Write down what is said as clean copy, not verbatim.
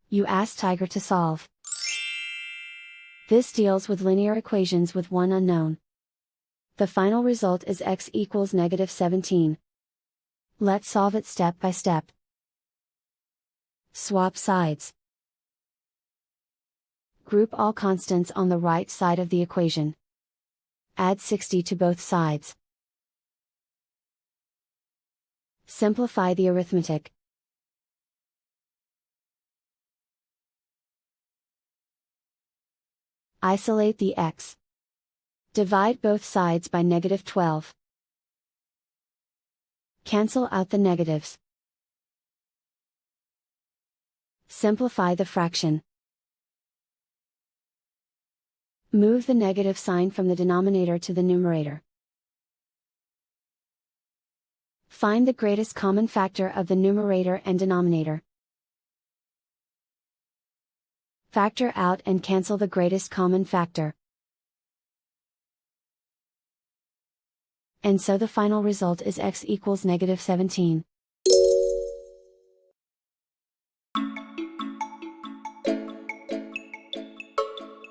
You ask Tiger to solve. This deals with linear equations with one unknown. The final result is x equals -17. Let's solve it step by step. Swap sides. Group all constants on the right side of the equation. Add 60 to both sides. Simplify the arithmetic. Isolate the x. Divide both sides by -12. Cancel out the negatives. Simplify the fraction. Move the negative sign from the denominator to the numerator. Find the greatest common factor of the numerator and denominator. Factor out and cancel the greatest common factor. And so the final result is x equals -17.